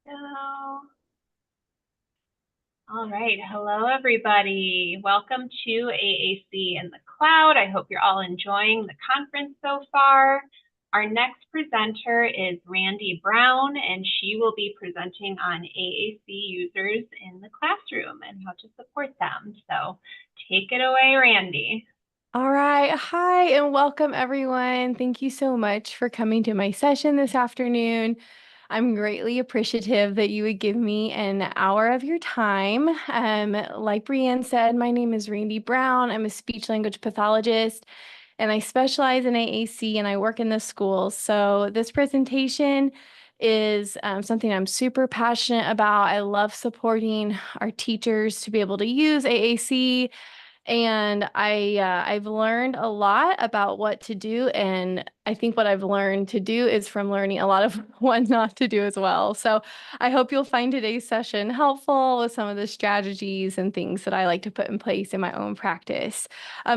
Hello. All right. Hello, everybody. Welcome to AAC in the Cloud. I hope you're all enjoying the conference so far. Our next presenter is Randi Brown, and she will be presenting on AAC users in the classroom and how to support them. So take it away, Randi. All right. Hi, and welcome everyone. Thank you so much for coming to my session this afternoon. I'm greatly appreciative that you would give me an hour of your time. Like Brianne said, my name is Randi Brown. I'm a speech language pathologist, and I specialize in AAC and I work in the schools. So this presentation is something I'm super passionate about. I love supporting our teachers to be able to use AAC, and I've learned a lot about what to do, and I think what I've learned to do is from learning a lot of what not to do as well. So I hope you'll find today's session helpful with some of the strategies and things that I like to put in place in my own practice.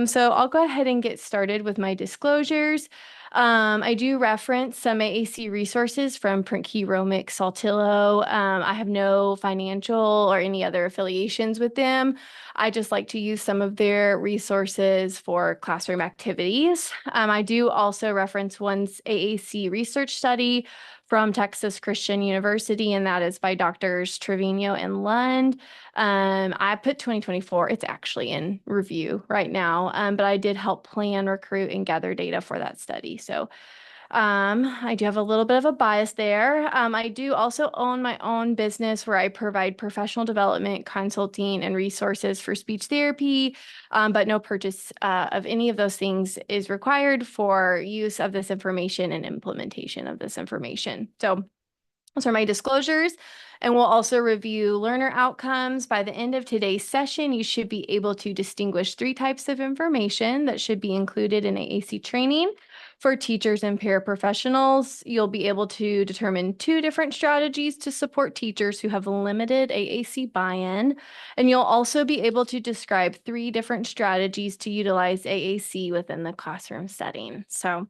So I'll go ahead and get started with my disclosures. I do reference some AAC resources from PrintKey, Romic, Saltillo. I have no financial or any other affiliations with them. I just like to use some of their resources for classroom activities. I do also reference one AAC research study from Texas Christian University, and that is by Doctors Trevino and Lund. I put 2024, it's actually in review right now, but I did help plan, recruit, and gather data for that study. So I do have a little bit of a bias there. I do also own my own business where I provide professional development, consulting, and resources for speech therapy, but no purchase of any of those things is required for use of this information and implementation of this information. So those are my disclosures. And we'll also review learner outcomes. By the end of today's session, you should be able to distinguish 3 types of information that should be included in AAC training. For teachers and paraprofessionals, you'll be able to determine 2 different strategies to support teachers who have limited AAC buy-in. And you'll also be able to describe 3 different strategies to utilize AAC within the classroom setting. So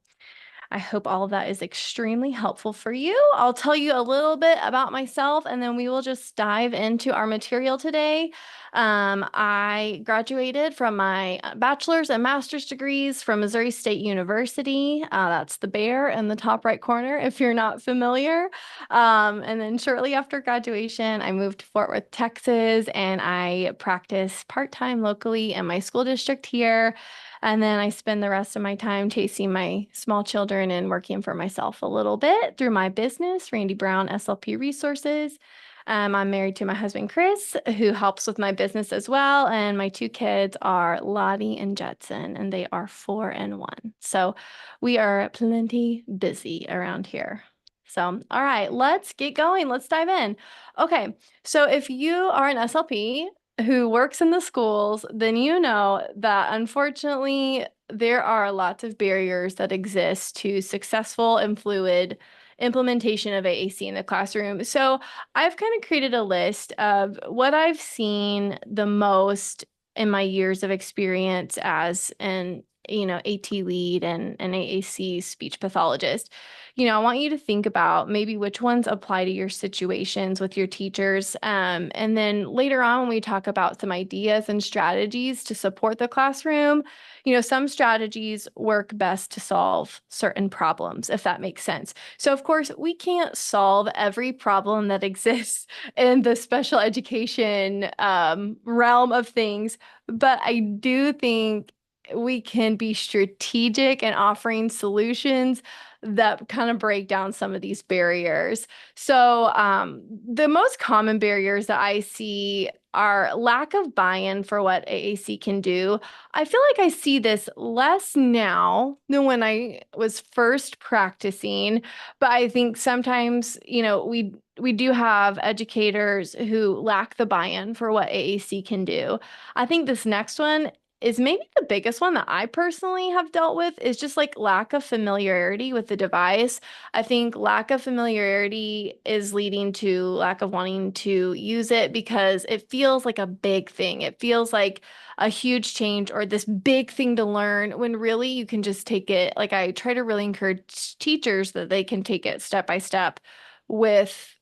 I hope all of that is extremely helpful for you. I'll tell you a little bit about myself, and then we will just dive into our material today. I graduated from my bachelor's and master's degrees from Missouri State University. That's the bear in the top right corner, if you're not familiar. And then shortly after graduation, I moved to Fort Worth, Texas, and I practice part-time locally in my school district here. And then I spend the rest of my time chasing my small children and working for myself a little bit through my business, Randi Brown SLP Resources. I'm married to my husband, Chris, who helps with my business as well. And my 2 kids are Lottie and Jetson, and they are 4 and 1. So we are plenty busy around here. So, all right, let's get going. Let's dive in. Okay, so if you are an SLP, who works in the schools, then you know that unfortunately there are lots of barriers that exist to successful and fluid implementation of AAC in the classroom. So I've kind of created a list of what I've seen the most in my years of experience as an AT lead and an AAC speech pathologist. I want you to think about maybe which ones apply to your situations with your teachers. And then later on, when we talk about some ideas and strategies to support the classroom, some strategies work best to solve certain problems, if that makes sense. So, of course, we can't solve every problem that exists in the special education realm of things, but I do think we can be strategic in offering solutions that kind of break down some of these barriers. So, the most common barriers that I see are lack of buy-in for what AAC can do. I feel like I see this less now than when I was first practicing, but I think sometimes, we do have educators who lack the buy-in for what AAC can do. I think this next one is maybe the biggest one that I personally have dealt with is just like lack of familiarity with the device. I think lack of familiarity is leading to lack of wanting to use it because it feels like a big thing. It feels like a huge change or this big thing to learn when really you can just take it. Like I try to really encourage teachers that they can take it step by step with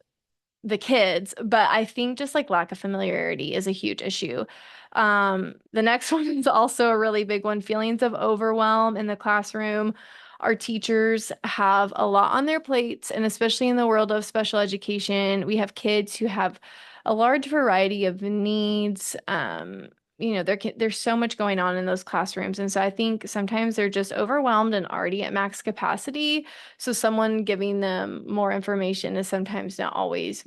the kids, but I think just like lack of familiarity is a huge issue. The next one is also a really big one, feelings of overwhelm in the classroom. Our teachers have a lot on their plates, and especially in the world of special education, we have kids who have a large variety of needs. There's so much going on in those classrooms. And so I think sometimes they're just overwhelmed and already at max capacity. So someone giving them more information is sometimes not always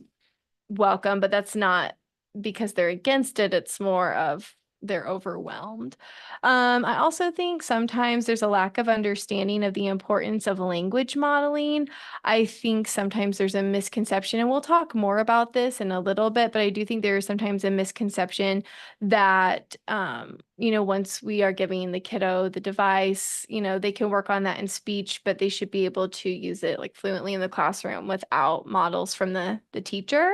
welcome, but that's not because they're against it. It's more of they're overwhelmed. I also think sometimes there's a lack of understanding of the importance of language modeling. I think sometimes there's a misconception, and we'll talk more about this in a little bit, but I do think there is sometimes a misconception that, once we are giving the kiddo the device, they can work on that in speech, but they should be able to use it like fluently in the classroom without models from the teacher.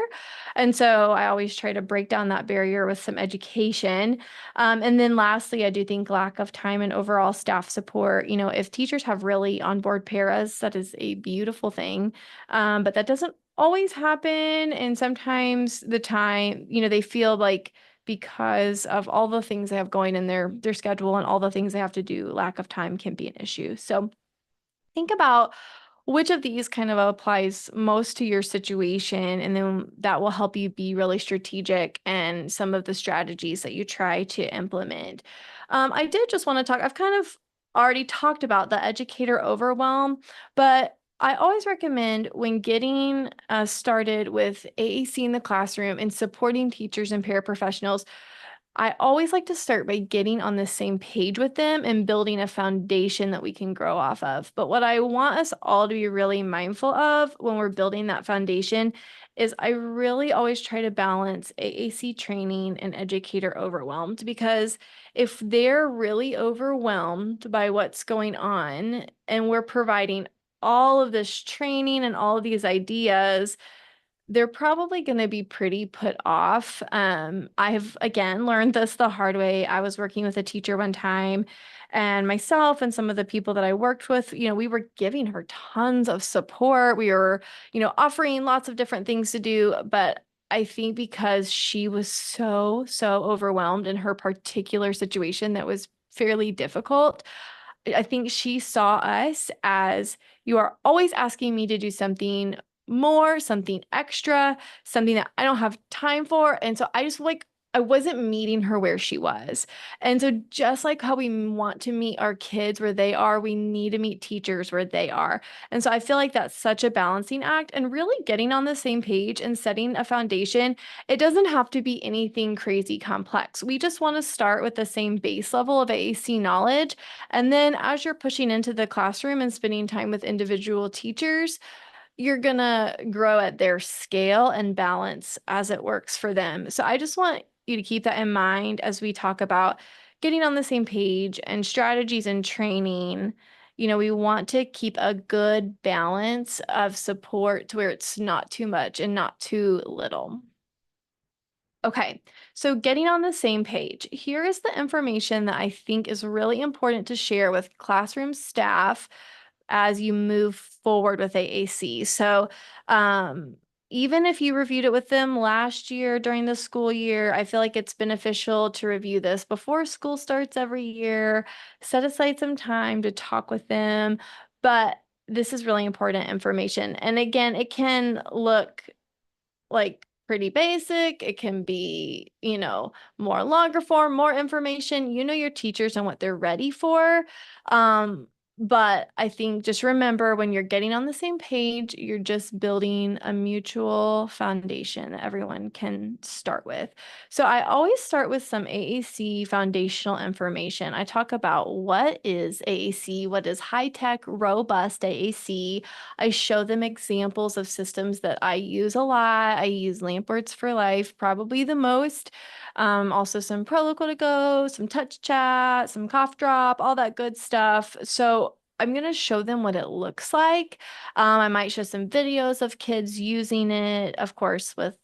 And so I always try to break down that barrier with some education. And then lastly, I do think lack of time and overall staff support. If teachers have really onboard paras, that is a beautiful thing. But that doesn't always happen. And sometimes the time, they feel like because of all the things they have going in their schedule and all the things they have to do, lack of time can be an issue. So think about which of these kind of applies most to your situation, and then that will help you be really strategic and some of the strategies that you try to implement. I did just want to talk, I've kind of already talked about the educator overwhelm, but I always recommend when getting started with AAC in the classroom and supporting teachers and paraprofessionals, I always like to start by getting on the same page with them and building a foundation that we can grow off of. But what I want us all to be really mindful of when we're building that foundation is I really always try to balance AAC training and educator overwhelmed, because if they're really overwhelmed by what's going on and we're providing all of this training and all of these ideas, they're probably going to be pretty put off. I've again learned this the hard way. I was working with a teacher one time, and myself and some of the people that I worked with, we were giving her tons of support. We were, offering lots of different things to do, but I think because she was so overwhelmed in her particular situation that was fairly difficult, I think she saw us as, you are always asking me to do something more, something extra, something that I don't have time for. And so I just I wasn't meeting her where she was. And so just like how we want to meet our kids where they are, we need to meet teachers where they are. And so I feel like that's such a balancing act, and really getting on the same page and setting a foundation. It doesn't have to be anything crazy complex. We just want to start with the same base level of AAC knowledge. And then as you're pushing into the classroom and spending time with individual teachers, you're going to grow at their scale and balance as it works for them. So I just want you to keep that in mind as we talk about getting on the same page and strategies and training. We want to keep a good balance of support to where it's not too much and not too little. Okay, so getting on the same page, here is the information that I think is really important to share with classroom staff as you move forward with AAC. So, even if you reviewed it with them last year during the school year, I feel like it's beneficial to review this before school starts every year. Set aside some time to talk with them, but this is really important information. And again, it can look like pretty basic. It can be, more longer form, more information. Your teachers and what they're ready for. But I think just remember, when you're getting on the same page, you're just building a mutual foundation that everyone can start with. So I always start with some AAC foundational information. I talk about what is AAC, what is high-tech, robust AAC. I show them examples of systems that I use a lot. I use LampWords for Life probably the most. Also some Proloquo to Go, some Touch Chat, some Cough Drop, all that good stuff. So I'm going to show them what it looks like. I might show some videos of kids using it, of course, with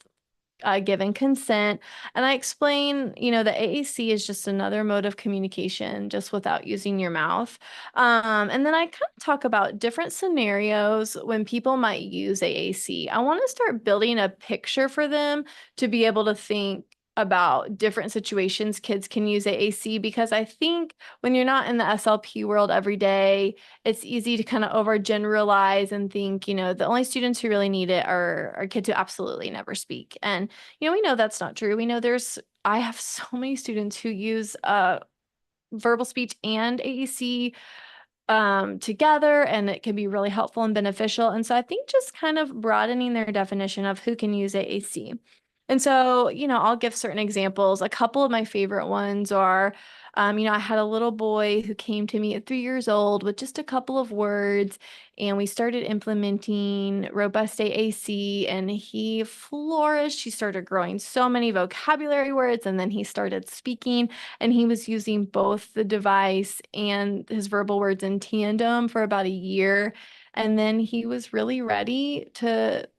given consent. And I explain, the AAC is just another mode of communication, just without using your mouth. And then I kind of talk about different scenarios when people might use AAC. I want to start building a picture for them to be able to think about different situations kids can use AAC, because I think when you're not in the SLP world every day, it's easy to kind of overgeneralize and think, the only students who really need it are kids who absolutely never speak. And, we know that's not true. We know I have so many students who use verbal speech and AEC together, and it can be really helpful and beneficial. And so I think just kind of broadening their definition of who can use AAC. And so, I'll give certain examples. A couple of my favorite ones are, I had a little boy who came to me at 3 years old with just a couple of words, and we started implementing robust AAC, and he flourished. He started growing so many vocabulary words, and then he started speaking, and he was using both the device and his verbal words in tandem for about a year. And then he was really ready to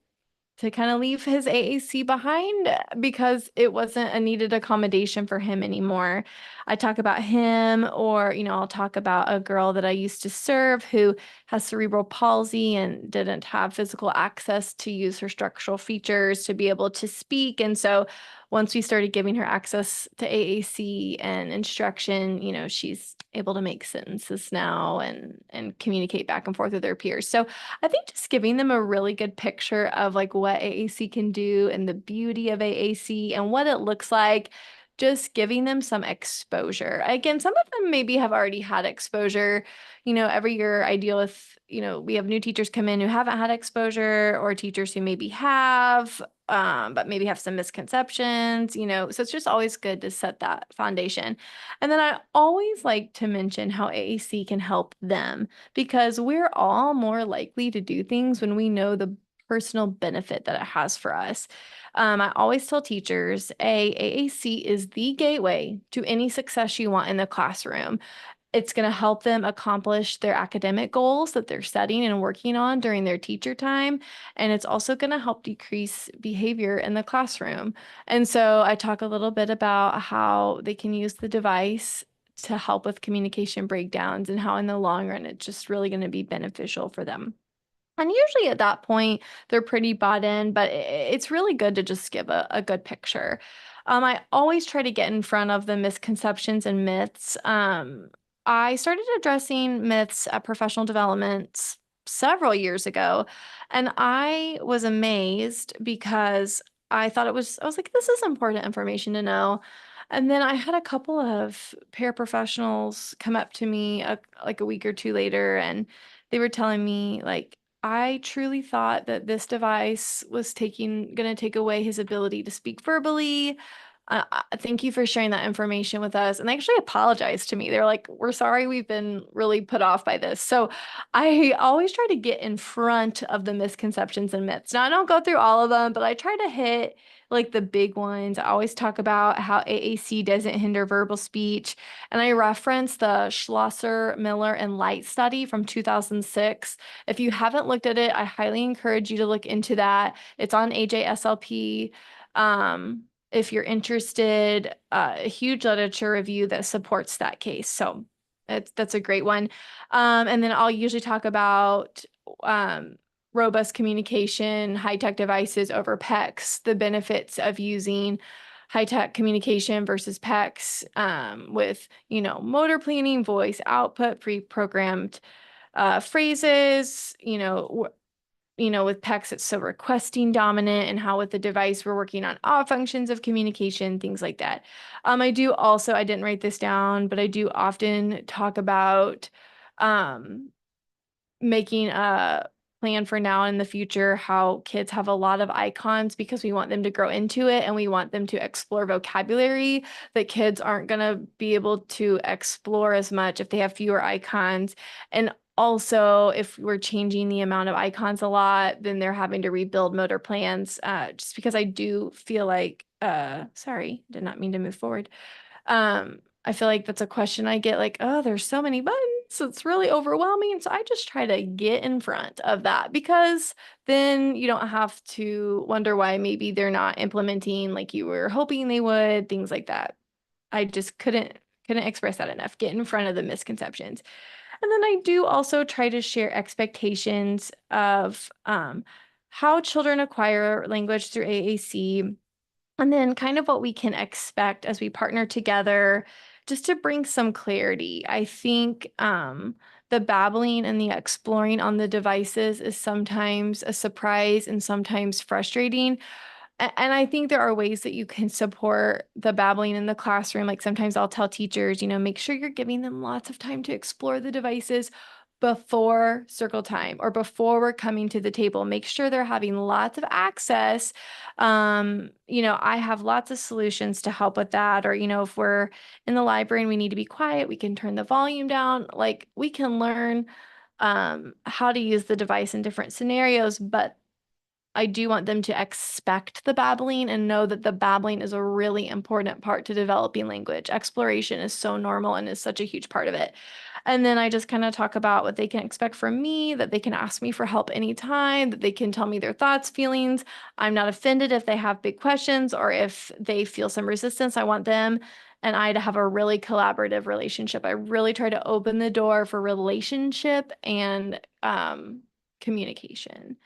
kind of leave his AAC behind because it wasn't a needed accommodation for him anymore. I talk about him, or, I'll talk about a girl that I used to serve who has cerebral palsy and didn't have physical access to use her structural features to be able to speak. And so once we started giving her access to AAC and instruction, she's able to make sentences now and communicate back and forth with her peers. So I think just giving them a really good picture of like what AAC can do and the beauty of AAC and what it looks like, just giving them some exposure. Again, some of them maybe have already had exposure. Every year I deal with, we have new teachers come in who haven't had exposure, or teachers who maybe have, but maybe have some misconceptions, so it's just always good to set that foundation. And then I always like to mention how AAC can help them, because we're all more likely to do things when we know the personal benefit that it has for us. I always tell teachers, AAC is the gateway to any success you want in the classroom. It's going to help them accomplish their academic goals that they're setting and working on during their teacher time. And it's also going to help decrease behavior in the classroom. And so I talk a little bit about how they can use the device to help with communication breakdowns, and how in the long run, it's just really going to be beneficial for them. And usually at that point, they're pretty bought in, but it's really good to just give a good picture. I always try to get in front of the misconceptions and myths. I started addressing myths at professional development several years ago, and I was amazed because I was like, this is important information to know. And then I had a couple of paraprofessionals come up to me like a week or two later, and they were telling me, like, I truly thought that this device was gonna take away his ability to speak verbally. Thank you for sharing that information with us. And they actually apologized to me. They're like, we're sorry we've been really put off by this. So I always try to get in front of the misconceptions and myths. Now, I don't go through all of them, but I try to hit like the big ones. I always talk about how AAC doesn't hinder verbal speech. And I reference the Schlosser, Miller, and Light study from 2006. If you haven't looked at it, I highly encourage you to look into that. It's on AJSLP. If you're interested, a huge literature review that supports that case. So that's a great one. And then I'll usually talk about robust communication, high-tech devices over PECs, the benefits of using high-tech communication versus PECs, with, motor planning, voice output, pre-programmed phrases, with PECs, it's so requesting dominant, and how with the device, we're working on all functions of communication, things like that. I didn't write this down, but I do often talk about making a plan for now and in the future, how kids have a lot of icons because we want them to grow into it, and we want them to explore vocabulary that kids aren't going to be able to explore as much if they have fewer icons. And also, if we're changing the amount of icons a lot, then they're having to rebuild motor plans, just because I do feel like, sorry, did not mean to move forward. I feel like that's a question I get, like, oh, there's so many buttons. So it's really overwhelming. So I just try to get in front of that, because then you don't have to wonder why maybe they're not implementing like you were hoping they would, things like that. I just couldn't express that enough. Get in front of the misconceptions. And then I do also try to share expectations of how children acquire language through AAC, and then kind of what we can expect as we partner together, just to bring some clarity. I think the babbling and the exploring on the devices is sometimes a surprise and sometimes frustrating. And I think there are ways that you can support the babbling in the classroom. Like sometimes I'll tell teachers, make sure you're giving them lots of time to explore the devices before circle time or before we're coming to the table. Make sure they're having lots of access. I have lots of solutions to help with that. Or, if we're in the library and we need to be quiet, we can turn the volume down. Like we can learn how to use the device in different scenarios, but I do want them to expect the babbling and know that the babbling is a really important part to developing language. Exploration is so normal and is such a huge part of it. And then I just kind of talk about what they can expect from me, that they can ask me for help anytime, that they can tell me their thoughts, feelings. I'm not offended if they have big questions or if they feel some resistance. I want them and I to have a really collaborative relationship. I really try to open the door for relationship and communication.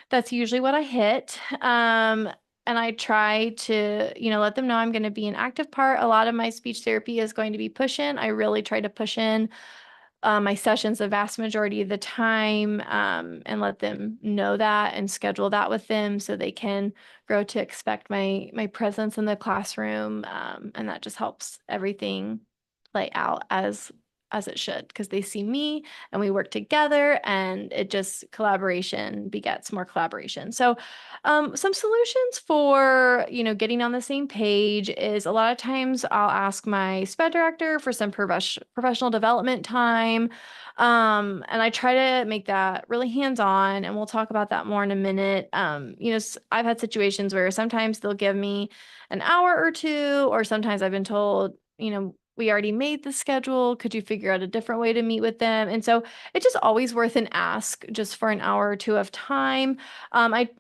That's usually what I hit. And I try to, let them know I'm going to be an active part. A lot of my speech therapy is going to be push in. I really try to push in my sessions the vast majority of the time, and let them know that and schedule that with them so they can grow to expect my presence in the classroom. And that just helps everything play out as it should, because they see me and we work together, and it just collaboration begets more collaboration. So some solutions for, getting on the same page is a lot of times I'll ask my SPED director for some professional development time. And I try to make that really hands-on, and we'll talk about that more in a minute. I've had situations where sometimes they'll give me an hour or two, or sometimes I've been told, we already made the schedule. Could you figure out a different way to meet with them? And so it's just always worth an ask just for an hour or two of time.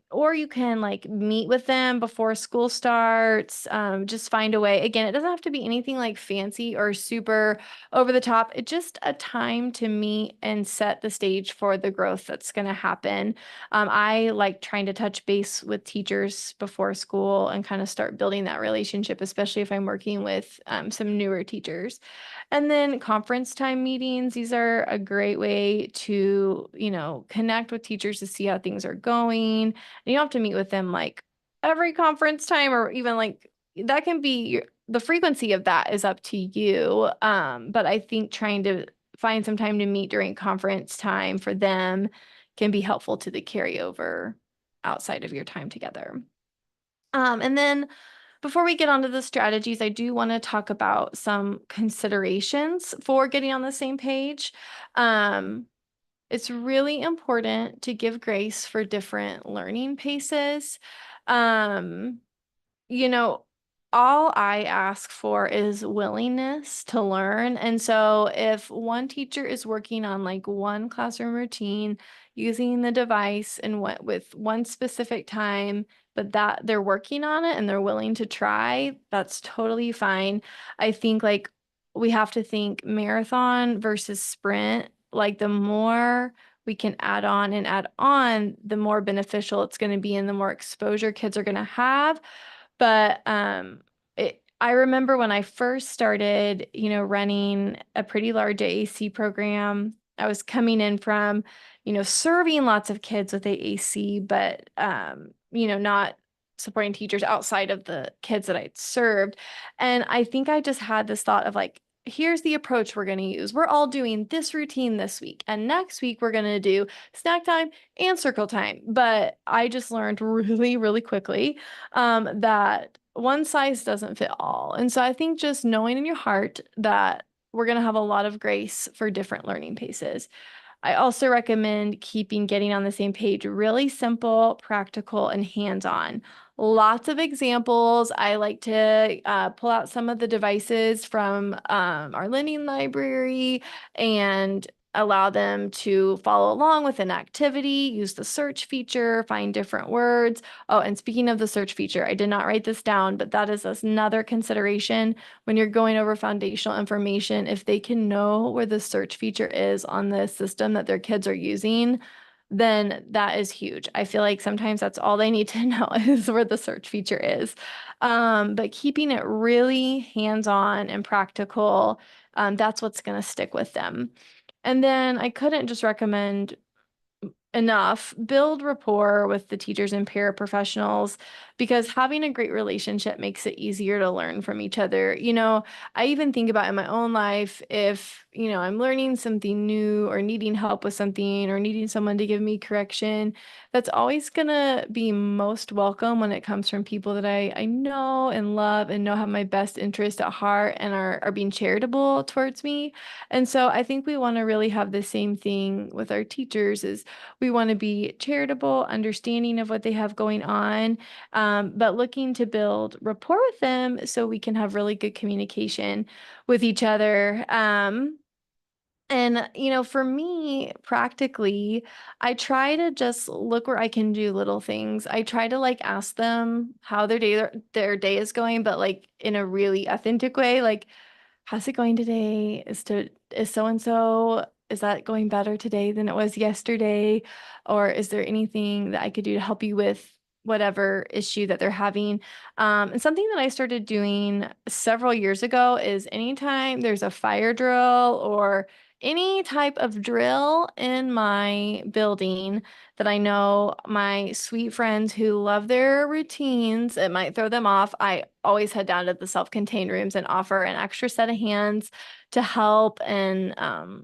Or you can like meet with them before school starts. Just find a way. Again, it doesn't have to be anything like fancy or super over the top. It's just a time to meet and set the stage for the growth that's going to happen. I like trying to touch base with teachers before school and kind of start building that relationship, especially if I'm working with some newer teachers. And then conference time meetings, these are a great way to, connect with teachers to see how things are going. And you don't have to meet with them like every conference time, or even like that can be the frequency of that is up to you. But I think trying to find some time to meet during conference time for them can be helpful to the carryover outside of your time together. And then before we get onto the strategies, I do want to talk about some considerations for getting on the same page. It's really important to give grace for different learning paces. Um, you know, all I ask for is willingness to learn. And so if one teacher is working on like one classroom routine using the device and what with one specific time, but that they're working on it and they're willing to try, that's totally fine. I think like we have to think marathon versus sprint. Like the more we can add on, the more beneficial it's going to be and the more exposure kids are going to have. But I remember when I first started, running a pretty large AAC program, I was coming in from, serving lots of kids with AAC, but, not supporting teachers outside of the kids that I'd served. And I think I just had this thought of like, here's the approach we're going to use. We're all doing this routine this week, and next week we're going to do snack time and circle time. But I just learned really, really quickly that one size doesn't fit all. And so I think just knowing in your heart that we're going to have a lot of grace for different learning paces. I also recommend keeping getting on the same page really simple, practical, and hands-on. lots of examples. I like to pull out some of the devices from our lending library and allow them to follow along with an activity, use the search feature, find different words. Oh, and speaking of the search feature, I did not write this down, but that is another consideration when you're going over foundational information. If they can know where the search feature is on the system that their kids are using, then that is huge. I feel like sometimes that's all they need to know is where the search feature is. But keeping it really hands-on and practical, that's what's going to stick with them. And then I couldn't just recommend enough, build rapport with the teachers and paraprofessionals because having a great relationship makes it easier to learn from each other. I even think about in my own life if, I'm learning something new or needing help with something or needing someone to give me correction, that's always going to be most welcome when it comes from people that I know and love and know have my best interest at heart and are being charitable towards me. And so I think we want to really have the same thing with our teachers is we want to be charitable, understanding of what they have going on, but looking to build rapport with them so we can have really good communication with each other. And, for me, practically, I try to just look where I can do little things. I try to like ask them how their day is going, but like in a really authentic way. Like, how's it going today? Is so and so, is that going better today than it was yesterday? Or is there anything that I could do to help you with whatever issue that they're having? And something that I started doing several years ago is anytime there's a fire drill or any type of drill in my building that I know my sweet friends who love their routines, it might throw them off. I always head down to the self-contained rooms and offer an extra set of hands to help and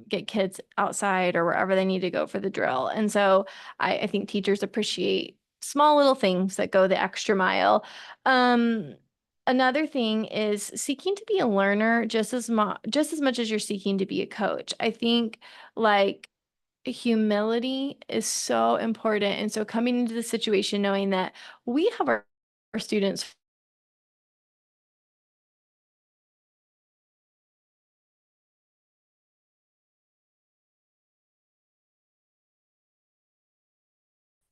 get kids outside or wherever they need to go for the drill. And so I think teachers appreciate small little things that go the extra mile. Um, Another thing is seeking to be a learner just as much as you're seeking to be a coach. I think like humility is so important. And so coming into the situation knowing that we have our students.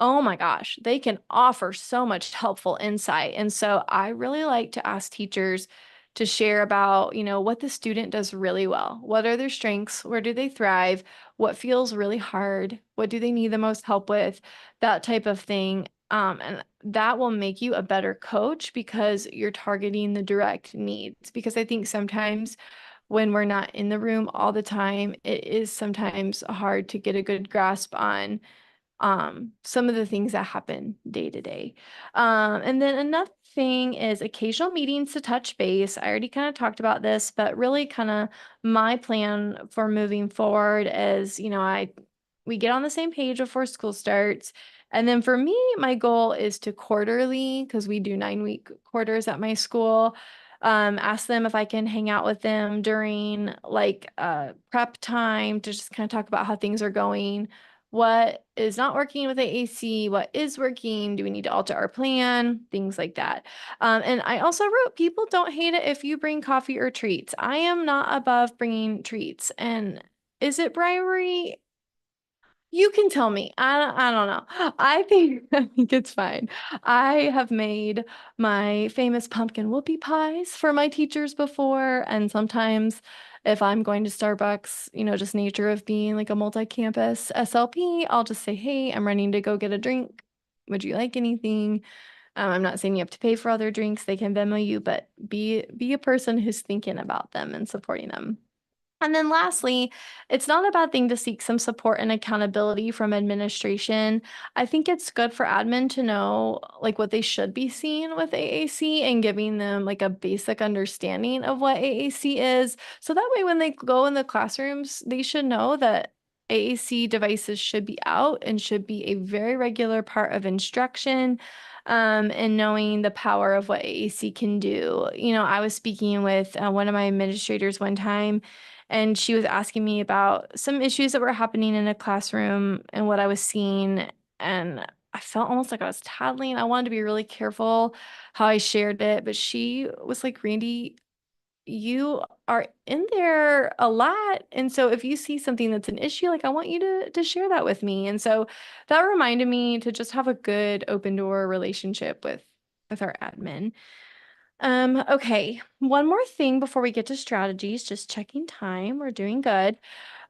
Oh my gosh, they can offer so much helpful insight. And so I really like to ask teachers to share about, what the student does really well. What are their strengths? Where do they thrive? What feels really hard? What do they need the most help with? That type of thing. And that will make you a better coach because you're targeting the direct needs. Because I think sometimes when we're not in the room all the time, it is sometimes hard to get a good grasp on some of the things that happen day to day. And then another thing is occasional meetings to touch base. I already kind of talked about this, but really kind of my plan for moving forward is, we get on the same page before school starts. And then for me, my goal is to quarterly, because we do 9-week quarters at my school. Ask them if I can hang out with them during like prep time to just kind of talk about how things are going, what is not working with AAC, what is working, do we need to alter our plan, things like that. And I also wrote, people don't hate it if you bring coffee or treats. I am not above bringing treats. And is it bribery? You can tell me. I don't know. I think it's fine. I have made my famous pumpkin whoopie pies for my teachers before, and sometimes if I'm going to Starbucks, just nature of being like a multi-campus SLP, I'll just say, "Hey, I'm running to go get a drink. Would you like anything?" I'm not saying you have to pay for all their drinks. They can Venmo you, but be a person who's thinking about them and supporting them. And then lastly, it's not a bad thing to seek some support and accountability from administration. I think it's good for admin to know like what they should be seeing with AAC and giving them like a basic understanding of what AAC is. So that way when they go in the classrooms, they should know that AAC devices should be out and should be a very regular part of instruction. And knowing the power of what AAC can do. I was speaking with one of my administrators one time, and she was asking me about some issues that were happening in a classroom and what I was seeing. And I felt almost like I was tattling. I wanted to be really careful how I shared it, but she was like, Randy, you are in there a lot. And so if you see something that's an issue, like I want you to share that with me. And so that reminded me to just have a good open door relationship with our admin. Okay, one more thing before we get to strategies, just checking time. We're doing good.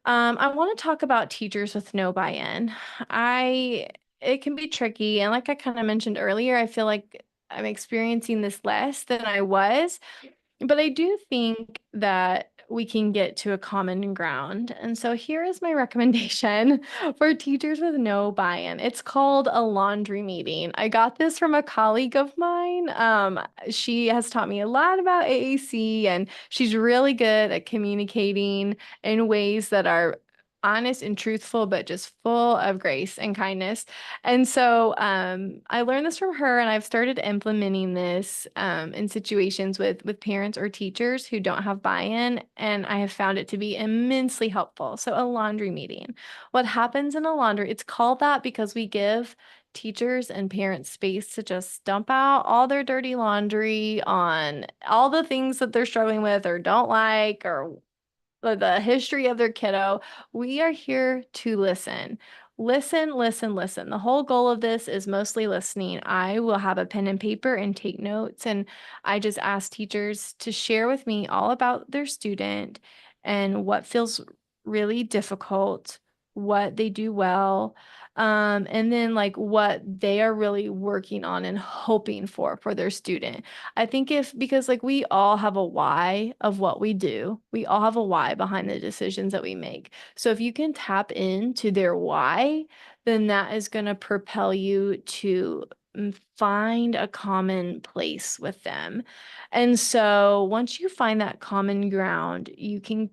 I want to talk about teachers with no buy-in. I It can be tricky, and like I kind of mentioned earlier, I feel like I'm experiencing this less than I was. But I do think that we can get to a common ground. And so here is my recommendation for teachers with no buy-in. It's called a laundry meeting. I got this from a colleague of mine. She has taught me a lot about AAC, and she's really good at communicating in ways that are honest and truthful, but just full of grace and kindness. And so I learned this from her, and I've started implementing this in situations with parents or teachers who don't have buy-in, and I have found it to be immensely helpful. So a laundry meeting. What happens in a laundry, it's called that because we give teachers and parents space to just dump out all their dirty laundry on all the things that they're struggling with or don't like or the history of their kiddo. We are here to listen. Listen, listen, listen. The whole goal of this is mostly listening. I will have a pen and paper and take notes. And I just ask teachers to share with me all about their student and what feels really difficult, what they do well, and then like what they are really working on and hoping for their student. I think because like we all have a why of what we do, we all have a why behind the decisions that we make. So if you can tap into their why, then that is going to propel you to find a common place with them. And so once you find that common ground, you can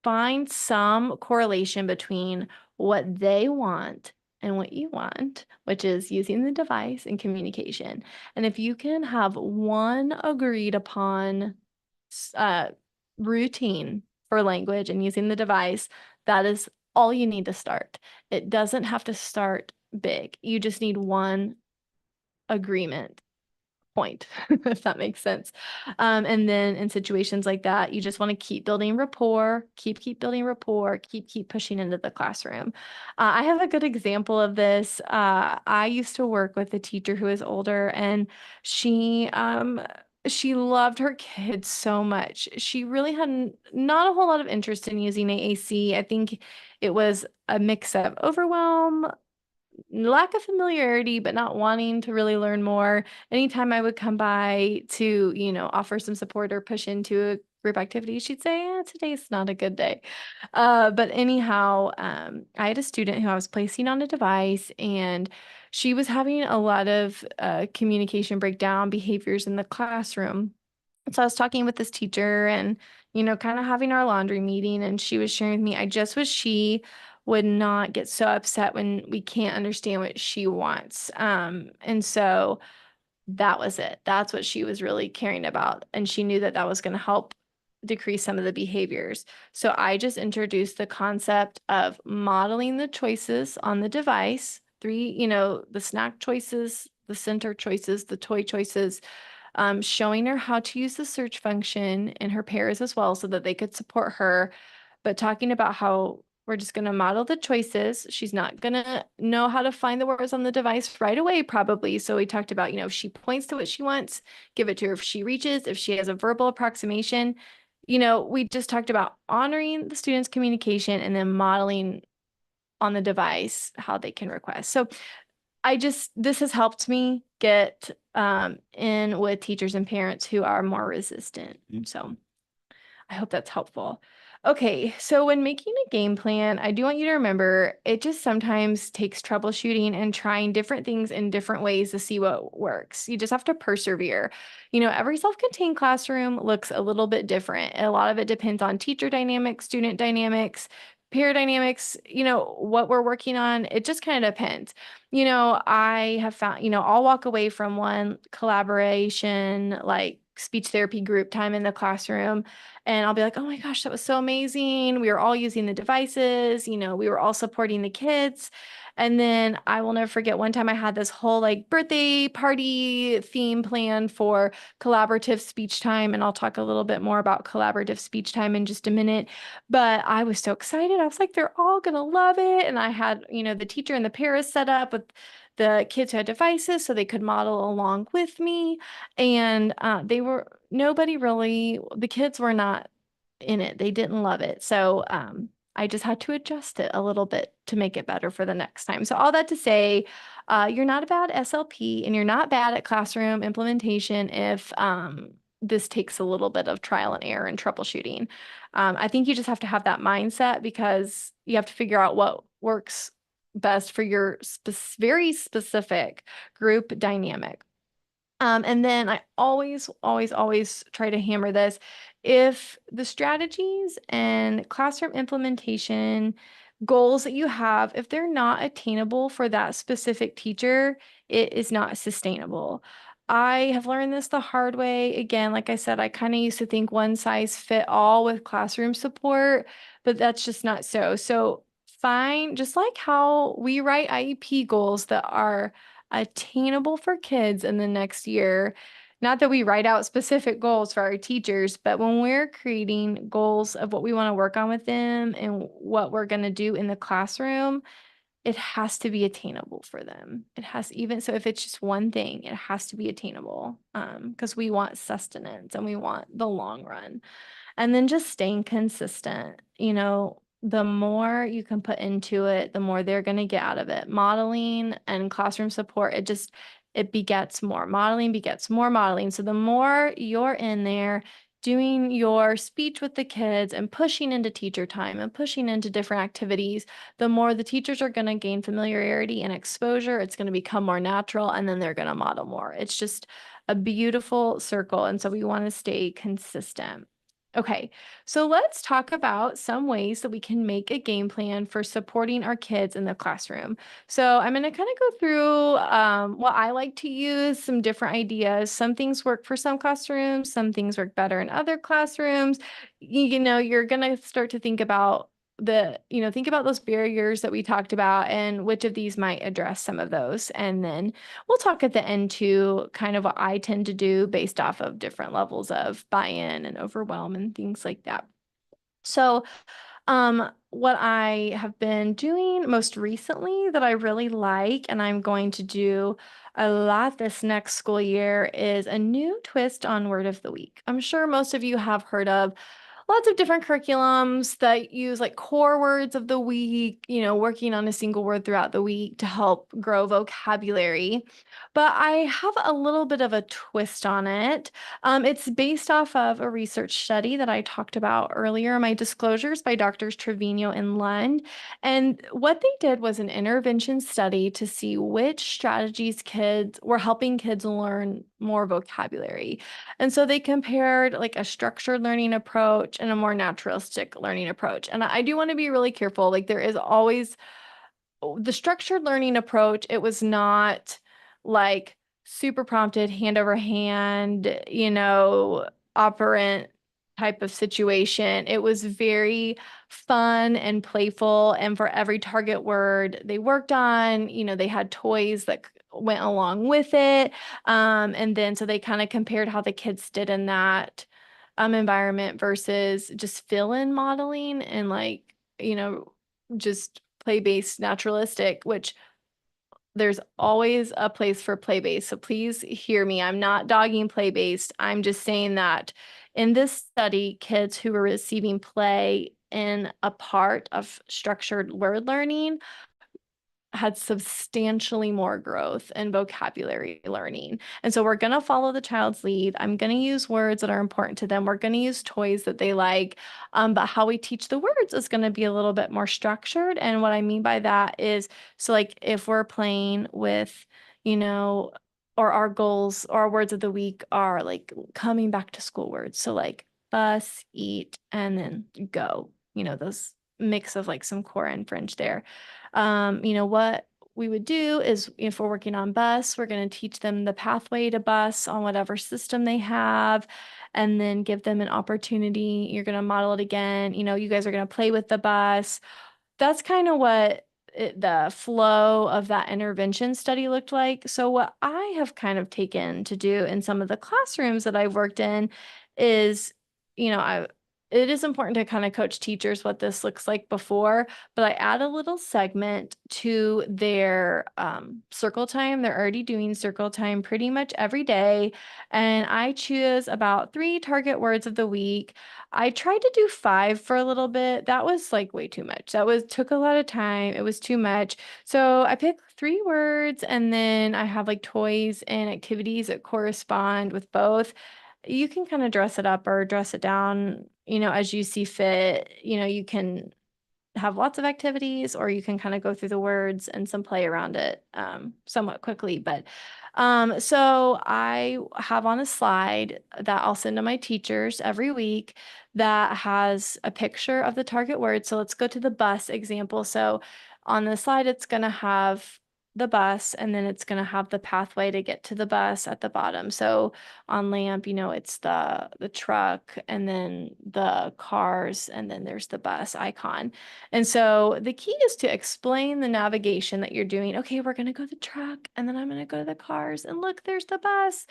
find some correlation between what they want and what you want, which is using the device and communication. And if you can have one agreed upon uh, routine for language and using the device, that is all you need to start. It doesn't have to start big. You just need one agreement point, if that makes sense. And then in situations like that, you just want to keep building rapport, keep building rapport, keep pushing into the classroom. I have a good example of this. I used to work with a teacher who is older, and she loved her kids so much. She really had not a whole lot of interest in using AAC. I think it was a mix of overwhelm, lack of familiarity, but not wanting to really learn more. Anytime I would come by to, offer some support or push into a group activity, she'd say, today's not a good day. But anyhow, I had a student who I was placing on a device, and she was having a lot of communication breakdown behaviors in the classroom. So I was talking with this teacher and, kind of having our laundry meeting, and she was sharing with me, I just wish she would not get so upset when we can't understand what she wants. And so that was it. That's what she was really caring about. And she knew that that was going to help decrease some of the behaviors. So I just introduced the concept of modeling the choices on the device, three, the snack choices, the center choices, the toy choices, showing her how to use the search function in her pairs as well so that they could support her, but talking about how we're just going to model the choices. She's not going to know how to find the words on the device right away, probably. So we talked about, if she points to what she wants, give it to her. If she reaches, if she has a verbal approximation, we just talked about honoring the student's communication and then modeling on the device how they can request. So this has helped me get in with teachers and parents who are more resistant. So I hope that's helpful. Okay, so when making a game plan, I do want you to remember it just sometimes takes troubleshooting and trying different things in different ways to see what works. You just have to persevere. Every self-contained classroom looks a little bit different. A lot of it depends on teacher dynamics, student dynamics, peer dynamics, what we're working on. It just kind of depends. I have found, I'll walk away from one collaboration like speech therapy group time in the classroom, and I'll be like, oh my gosh, that was so amazing. We were all using the devices, we were all supporting the kids. And then I will never forget one time I had this whole like birthday party theme planned for collaborative speech time. And I'll talk a little bit more about collaborative speech time in just a minute. But I was so excited. I was like, they're all going to love it. And I had, the teacher and the paras set up with the kids who had devices so they could model along with me. And the kids were not in it. They didn't love it. So I just had to adjust it a little bit to make it better for the next time. So all that to say, you're not a bad SLP and you're not bad at classroom implementation if this takes a little bit of trial and error and troubleshooting. I think you just have to have that mindset because you have to figure out what works best for your very specific group dynamic. And then I always, always, always try to hammer this. If the strategies and classroom implementation goals that you have, if they're not attainable for that specific teacher, it is not sustainable. I have learned this the hard way. Again, like I said, I kind of used to think one size fit all with classroom support, but that's just not so. So fine, just like how we write IEP goals that are attainable for kids in the next year. Not that we write out specific goals for our teachers, but when we're creating goals of what we want to work on with them and what we're going to do in the classroom, it has to be attainable for them. It has, even so if it's just one thing, it has to be attainable because we want sustenance and we want the long run. And then just staying consistent, the more you can put into it, the more they're going to get out of it. Modeling and classroom support, it begets more. Modeling begets more modeling. So the more you're in there doing your speech with the kids and pushing into teacher time and pushing into different activities, the more the teachers are going to gain familiarity and exposure. It's going to become more natural, and then they're going to model more. It's just a beautiful circle. And so we want to stay consistent. Okay, so let's talk about some ways that we can make a game plan for supporting our kids in the classroom. So I'm going to kind of go through what I like to use, some different ideas. Some things work for some classrooms, some things work better in other classrooms. You're going to start to think about think about those barriers that we talked about and which of these might address some of those. And then we'll talk at the end too, kind of what I tend to do based off of different levels of buy-in and overwhelm and things like that. So what I have been doing most recently that I really like, and I'm going to do a lot this next school year, is a new twist on Word of the Week. I'm sure most of you have heard of lots of different curriculums that use like core words of the week, working on a single word throughout the week to help grow vocabulary. But I have a little bit of a twist on it. It's based off of a research study that I talked about earlier, my disclosures by Doctors Trevino and Lund. And what they did was an intervention study to see which strategies kids were helping kids learn more vocabulary. And so they compared like a structured learning approach and a more naturalistic learning approach. And I do want to be really careful. Like there is always the structured learning approach. It was not like super prompted, hand over hand, operant type of situation. It was very fun and playful. And for every target word they worked on, they had toys that went along with it. And then so they kind of compared how the kids did in that environment versus just fill-in modeling and just play-based naturalistic, which there's always a place for play-based. So please hear me. I'm not dogging play-based. I'm just saying that in this study, kids who were receiving play in a part of structured word learning had substantially more growth in vocabulary learning. And so we're going to follow the child's lead. I'm going to use words that are important to them. We're going to use toys that they like. But how we teach the words is going to be a little bit more structured. And what I mean by that is, so like if we're playing with, or our goals or our words of the week are like coming back to school words. So like bus, eat, and then go, those mix of like some core and fringe there. What we would do is if we're working on bus, we're going to teach them the pathway to bus on whatever system they have, and then give them an opportunity. You're going to model it again. You guys are going to play with the bus. That's kind of what the flow of that intervention study looked like. So what I have kind of taken to do in some of the classrooms that I've worked in is, it is important to kind of coach teachers what this looks like before, but I add a little segment to their circle time. They're already doing circle time pretty much every day, and I choose about 3 target words of the week. I tried to do 5 for a little bit. That was like way too much. Took a lot of time. It was too much. So I picked 3 words, and then I have like toys and activities that correspond with both. You can kind of dress it up or dress it down, as you see fit. You can have lots of activities, or you can kind of go through the words and some play around it somewhat quickly. But so I have on a slide that I'll send to my teachers every week that has a picture of the target word. So let's go to the bus example. So on the slide, it's going to have the bus, and then it's going to have the pathway to get to the bus at the bottom. So on LAMP, it's the truck, and then the cars, and then there's the bus icon. And so the key is to explain the navigation that you're doing. Okay, we're going to go to the truck, and then I'm going to go to the cars, and look, there's the bus.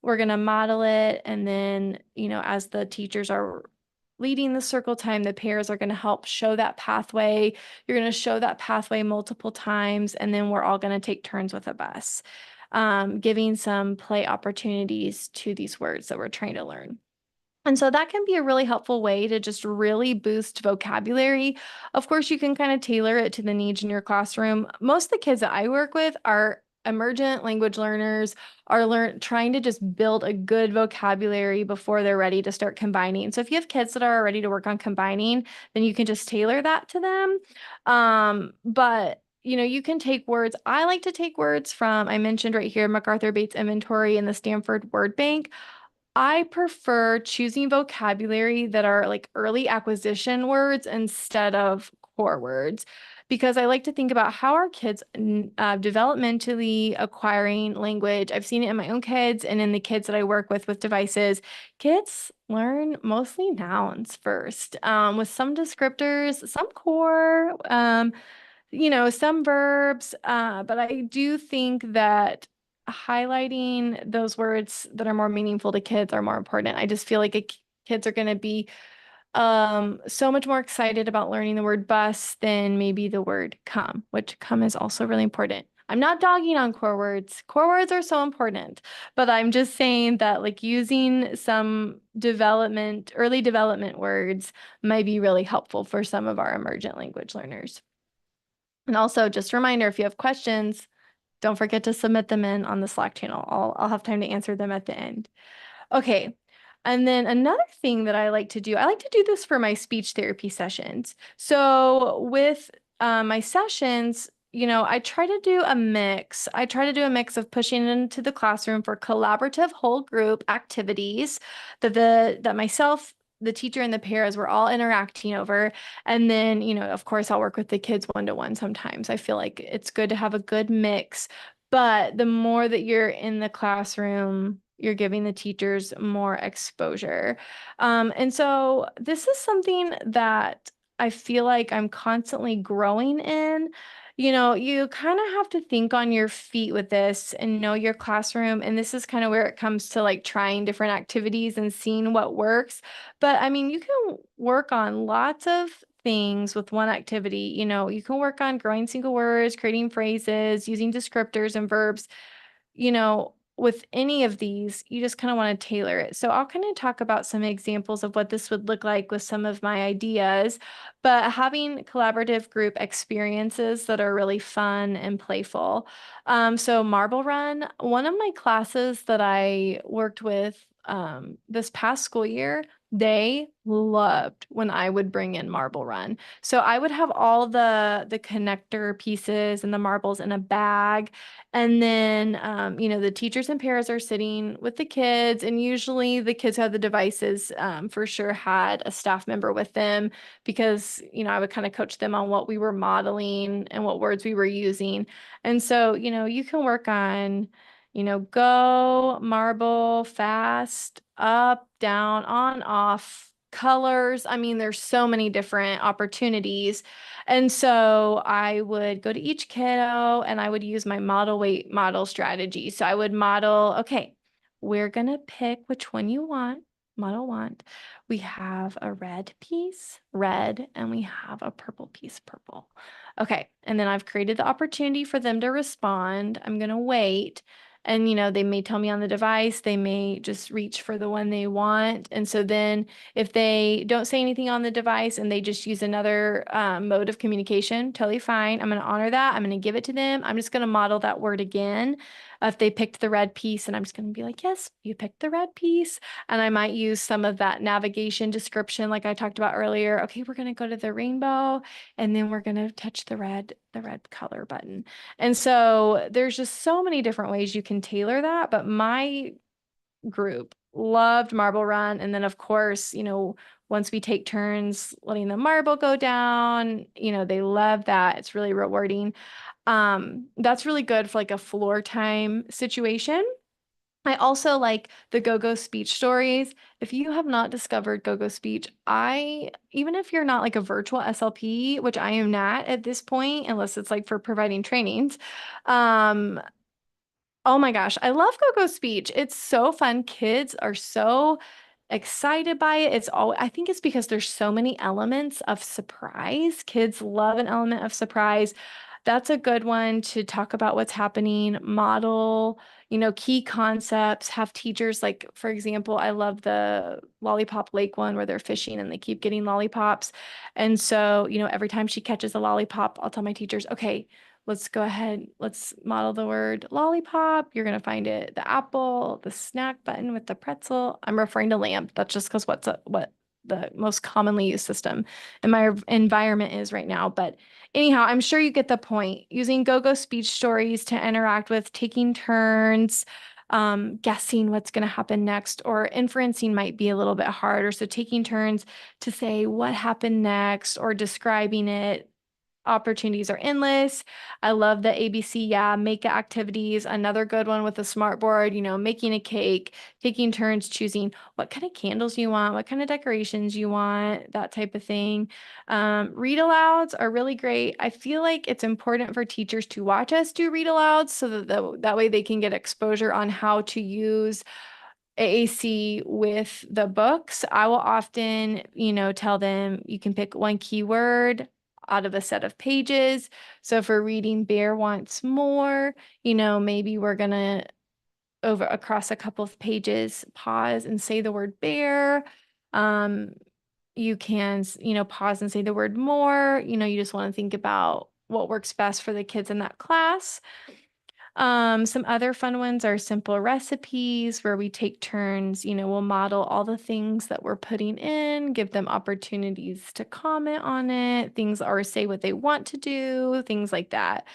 We're going to model it. And then, as the teachers are leading the circle time, the pairs are going to help show that pathway. You're going to show that pathway multiple times, and then we're all going to take turns with a bus, giving some play opportunities to these words that we're trying to learn. And so that can be a really helpful way to just really boost vocabulary. Of course, you can kind of tailor it to the needs in your classroom. Most of the kids that I work with are emergent language learners, are trying to just build a good vocabulary before they're ready to start combining. So if you have kids that are ready to work on combining, then you can just tailor that to them. But you can take words. I like to take words from, I mentioned right here, MacArthur Bates Inventory and the Stanford Word Bank. I prefer choosing vocabulary that are like early acquisition words instead of core words, because I like to think about how are kids developmentally acquiring language. I've seen it in my own kids and in the kids that I work with devices. Kids learn mostly nouns first, with some descriptors, some core, some verbs, but I do think that highlighting those words that are more meaningful to kids are more important. I just feel like kids are going to be so much more excited about learning the word bus than maybe the word come, which come is also really important. I'm not dogging on core words. Core words are so important, but I'm just saying that like using some early development words might be really helpful for some of our emergent language learners. And also, just a reminder, if you have questions, don't forget to submit them in on the Slack channel. I'll have time to answer them at the end. Okay. And then another thing that I like to do, I like to do this for my speech therapy sessions. So with my sessions, I try to do a mix. I try to do a mix of pushing it into the classroom for collaborative whole group activities that myself, the teacher, and the pairs were all interacting over. And then, of course, I'll work with the kids one-to-one sometimes. I feel like it's good to have a good mix. But the more that you're in the classroom, you're giving the teachers more exposure. And so this is something that I feel like I'm constantly growing in. You kind of have to think on your feet with this and know your classroom. And this is kind of where it comes to like trying different activities and seeing what works. But I mean, you can work on lots of things with one activity. You can work on growing single words, creating phrases, using descriptors and verbs. With any of these, you just kind of want to tailor it. So I'll kind of talk about some examples of what this would look like with some of my ideas, but having collaborative group experiences that are really fun and playful. So Marble Run, one of my classes that I worked with this past school year, They loved when I would bring in Marble Run. So I would have all the connector pieces and the marbles in a bag. And then, the teachers and paras are sitting with the kids, and usually the kids who had the devices, for sure had a staff member with them because, I would kind of coach them on what we were modeling and what words we were using. And so, you can work on go, marble, fast, up, down, on, off, colors. I mean, there's so many different opportunities. And so I would go to each kiddo and I would use my model weight model strategy. So I would model, okay, we're going to pick which one you want. Model want. We have a red piece, red, and we have a purple piece, purple. Okay, and then I've created the opportunity for them to respond. I'm going to wait. And, they may tell me on the device, they may just reach for the one they want. And so then if they don't say anything on the device and they just use another mode of communication, totally fine. I'm going to honor that. I'm going to give it to them. I'm just going to model that word again. If they picked the red piece, and I'm just going to be like, yes, you picked the red piece. And I might use some of that navigation description like I talked about earlier. Okay, we're going to go to the rainbow and then we're going to touch the red color button. And so there's just so many different ways you can tailor that. But my group loved Marble Run. And then, of course, once we take turns letting the marble go down, they love that. It's really rewarding. That's really good for like a floor time situation. I also like the go-go speech stories. If you have not discovered go-go speech, even if you're not like a virtual SLP, which I am not at this point, unless it's like for providing trainings, um, oh my gosh, I love go-go speech. It's so fun. Kids are so excited by it. I think it's because there's so many elements of surprise. Kids love an element of surprise. That's a good one to talk about what's happening, model, key concepts, have teachers like, for example, I love the Lollipop Lake one where they're fishing and they keep getting lollipops. And so, every time she catches a lollipop, I'll tell my teachers, okay, let's go ahead. Let's model the word lollipop. You're going to find it, the apple, the snack button with the pretzel. I'm referring to lamp. That's just because what the most commonly used system in my environment is right now. But anyhow, I'm sure you get the point. Using go-go speech stories to interact with, taking turns, guessing what's going to happen next, or inferencing might be a little bit harder. So taking turns to say what happened next or describing it. Opportunities are endless. I love the ABC, make activities. Another good one with a smart board, making a cake, taking turns choosing what kind of candles you want, what kind of decorations you want, that type of thing. Read alouds are really great. I feel like it's important for teachers to watch us do read alouds so that way they can get exposure on how to use AAC with the books. I will often, tell them you can pick one keyword out of a set of pages. So if we're reading Bear Wants More, maybe we're gonna over across a couple of pages, pause and say the word bear. Um, you can, pause and say the word more. You just want to think about what works best for the kids in that class. Some other fun ones are simple recipes where we take turns, we'll model all the things that we're putting in, give them opportunities to comment on it, things or say what they want to do, things like that.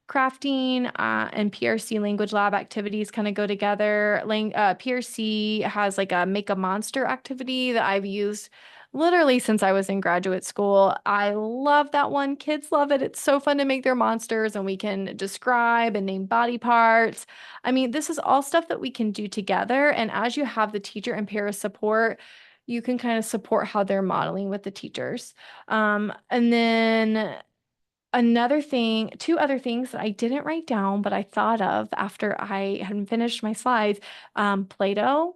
Crafting and PRC language lab activities kind of go together. PRC has like a make a monster activity that I've used literally since I was in graduate school. I love that one. Kids love it. It's so fun to make their monsters and we can describe and name body parts. I mean, this is all stuff that we can do together. And as you have the teacher and para support, you can kind of support how they're modeling with the teachers. And then two other things that I didn't write down, but I thought of after I had finished my slides, Play-Doh.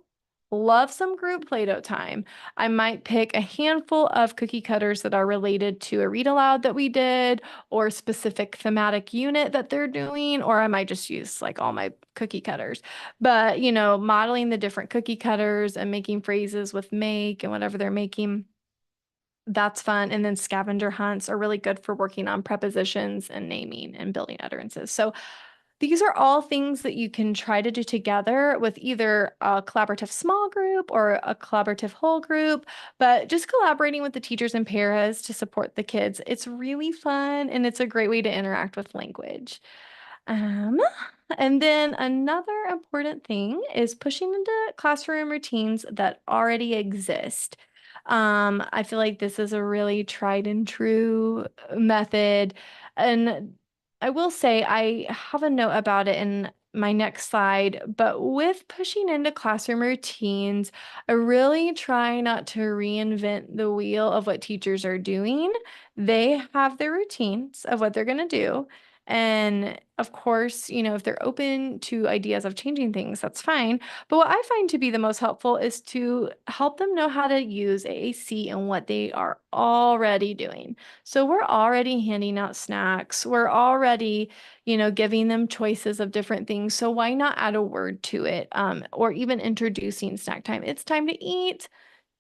Love some group Play-Doh time. I might pick a handful of cookie cutters that are related to a read aloud that we did or a specific thematic unit that they're doing, or I might just use like all my cookie cutters. But, modeling the different cookie cutters and making phrases with make and whatever they're making, that's fun. And then scavenger hunts are really good for working on prepositions and naming and building utterances. So These are all things that you can try to do together with either a collaborative small group or a collaborative whole group, but just collaborating with the teachers and paras to support the kids. It's really fun and it's a great way to interact with language. Um, and then another important thing is pushing into classroom routines that already exist. I feel like this is a really tried and true method. And I will say I have a note about it in my next slide, but with pushing into classroom routines, I really try not to reinvent the wheel of what teachers are doing. They have their routines of what they're going to do. And of course, if they're open to ideas of changing things, that's fine. But what I find to be the most helpful is to help them know how to use AAC and what they are already doing. So we're already handing out snacks. We're already, giving them choices of different things. So why not add a word to it, or even introducing snack time? It's time to eat,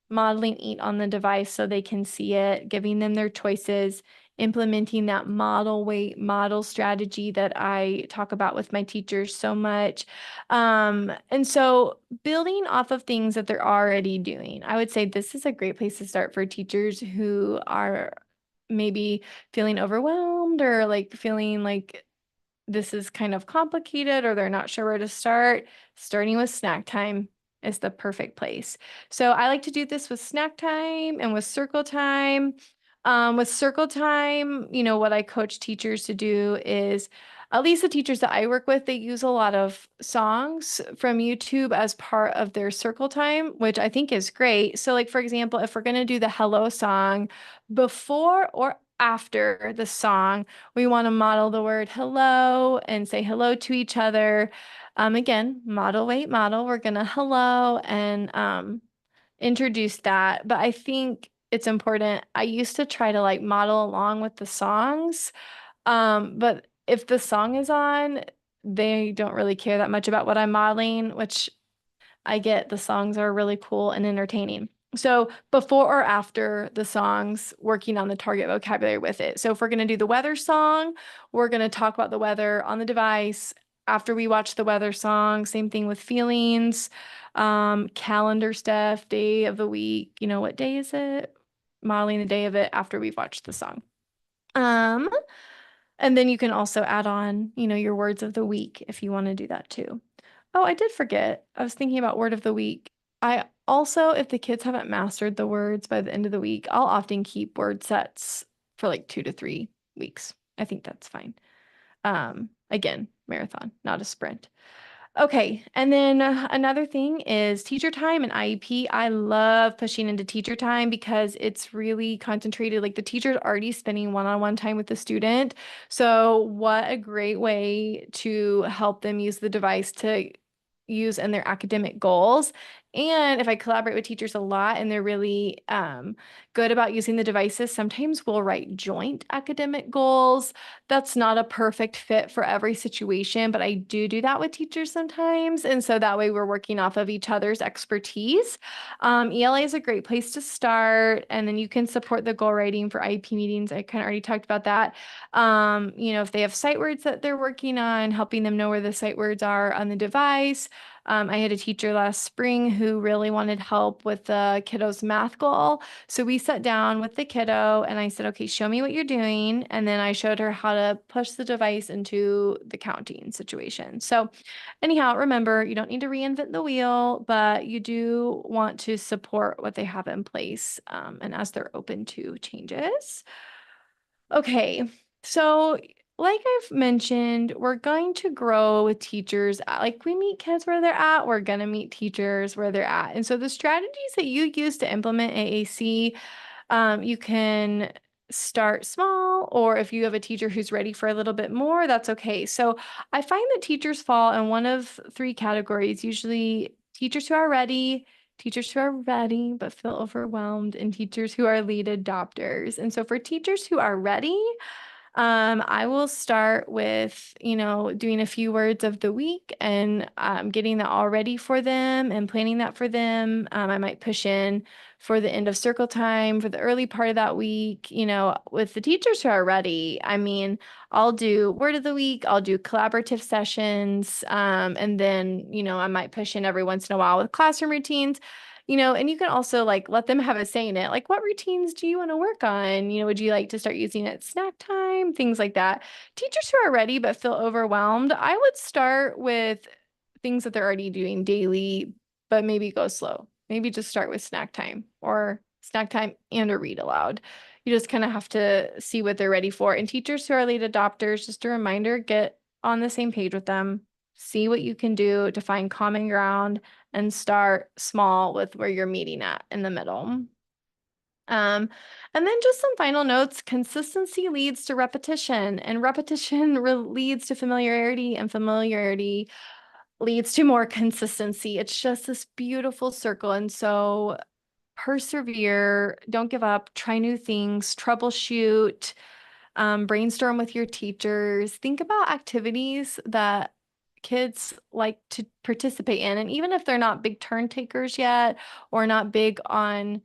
modeling eat on the device so they can see it, giving them their choices, implementing that model weight model strategy that I talk about with my teachers so much. And so building off of things that they're already doing, I would say this is a great place to start for teachers who are maybe feeling overwhelmed or like feeling like this is kind of complicated or they're not sure where to start. Starting with snack time is the perfect place. So I like to do this with snack time and with circle time. With circle time, what I coach teachers to do is, at least the teachers that I work with, they use a lot of songs from YouTube as part of their circle time, which I think is great. So, like, for example, if we're going to do the hello song, before or after the song, we want to model the word hello and say hello to each other. Again, model, wait, model. We're going to hello and introduce that. But I think it's important. I used to try to like model along with the songs. But if the song is on, they don't really care that much about what I'm modeling, which I get. The songs are really cool and entertaining. So before or after the songs, working on the target vocabulary with it. So if we're going to do the weather song, we're going to talk about the weather on the device. After we watch the weather song, same thing with feelings, calendar stuff, day of the week. What day is it? Modeling the day of it after we've watched the song. Um, and then you can also add on, your words of the week if you want to do that too. Oh, I did forget. I was thinking about word of the week. I also, if the kids haven't mastered the words by the end of the week, I'll often keep word sets for like 2 to 3 weeks. I think that's fine. Again, marathon, not a sprint. Okay, and then another thing is teacher time and IEP. I love pushing into teacher time because it's really concentrated. Like the teacher's already spending one-on-one time with the student. So what a great way to help them use the device to use in their academic goals. And if I collaborate with teachers a lot and they're really good about using the devices, sometimes we'll write joint academic goals. That's not a perfect fit for every situation, but I do that with teachers sometimes. And so that way we're working off of each other's expertise. ELA is a great place to start. And then you can support the goal writing for IEP meetings. I kind of already talked about that. If they have sight words that they're working on, helping them know where the sight words are on the device. I had a teacher last spring who really wanted help with the kiddo's math goal. So we sat down with the kiddo and I said, okay, show me what you're doing. And then I showed her how to push the device into the counting situation. So anyhow, remember, you don't need to reinvent the wheel, but you do want to support what they have in place, and as they're open to changes. Okay, so like I've mentioned, we're going to grow with teachers. Like we meet kids where they're at, we're going to meet teachers where they're at. And so the strategies that you use to implement AAC, you can start small, or if you have a teacher who's ready for a little bit more, that's okay. So I find that teachers fall in one of three categories, usually teachers who are ready but feel overwhelmed, and teachers who are lead adopters. And so for teachers who are ready, I will start with, doing a few words of the week and getting that all ready for them and planning that for them. I might push in for the end of circle time for the early part of that week, with the teachers who are ready. I mean, I'll do word of the week, I'll do collaborative sessions, and then, I might push in every once in a while with classroom routines. And you can also like let them have a say in it. Like, what routines do you want to work on? Would you like to start using it at snack time? Things like that. Teachers who are ready but feel overwhelmed, I would start with things that they're already doing daily, but maybe go slow. Maybe just start with snack time or snack time and a read aloud. You just kind of have to see what they're ready for. And teachers who are late adopters, just a reminder, get on the same page with them. See what you can do to find common ground and start small with where you're meeting at in the middle. And then just some final notes. Consistency leads to repetition, and repetition leads to familiarity, and familiarity leads to more consistency. It's just this beautiful circle. And so persevere, don't give up, try new things, troubleshoot, brainstorm with your teachers, think about activities that kids like to participate in. And even if they're not big turn takers yet or not big on,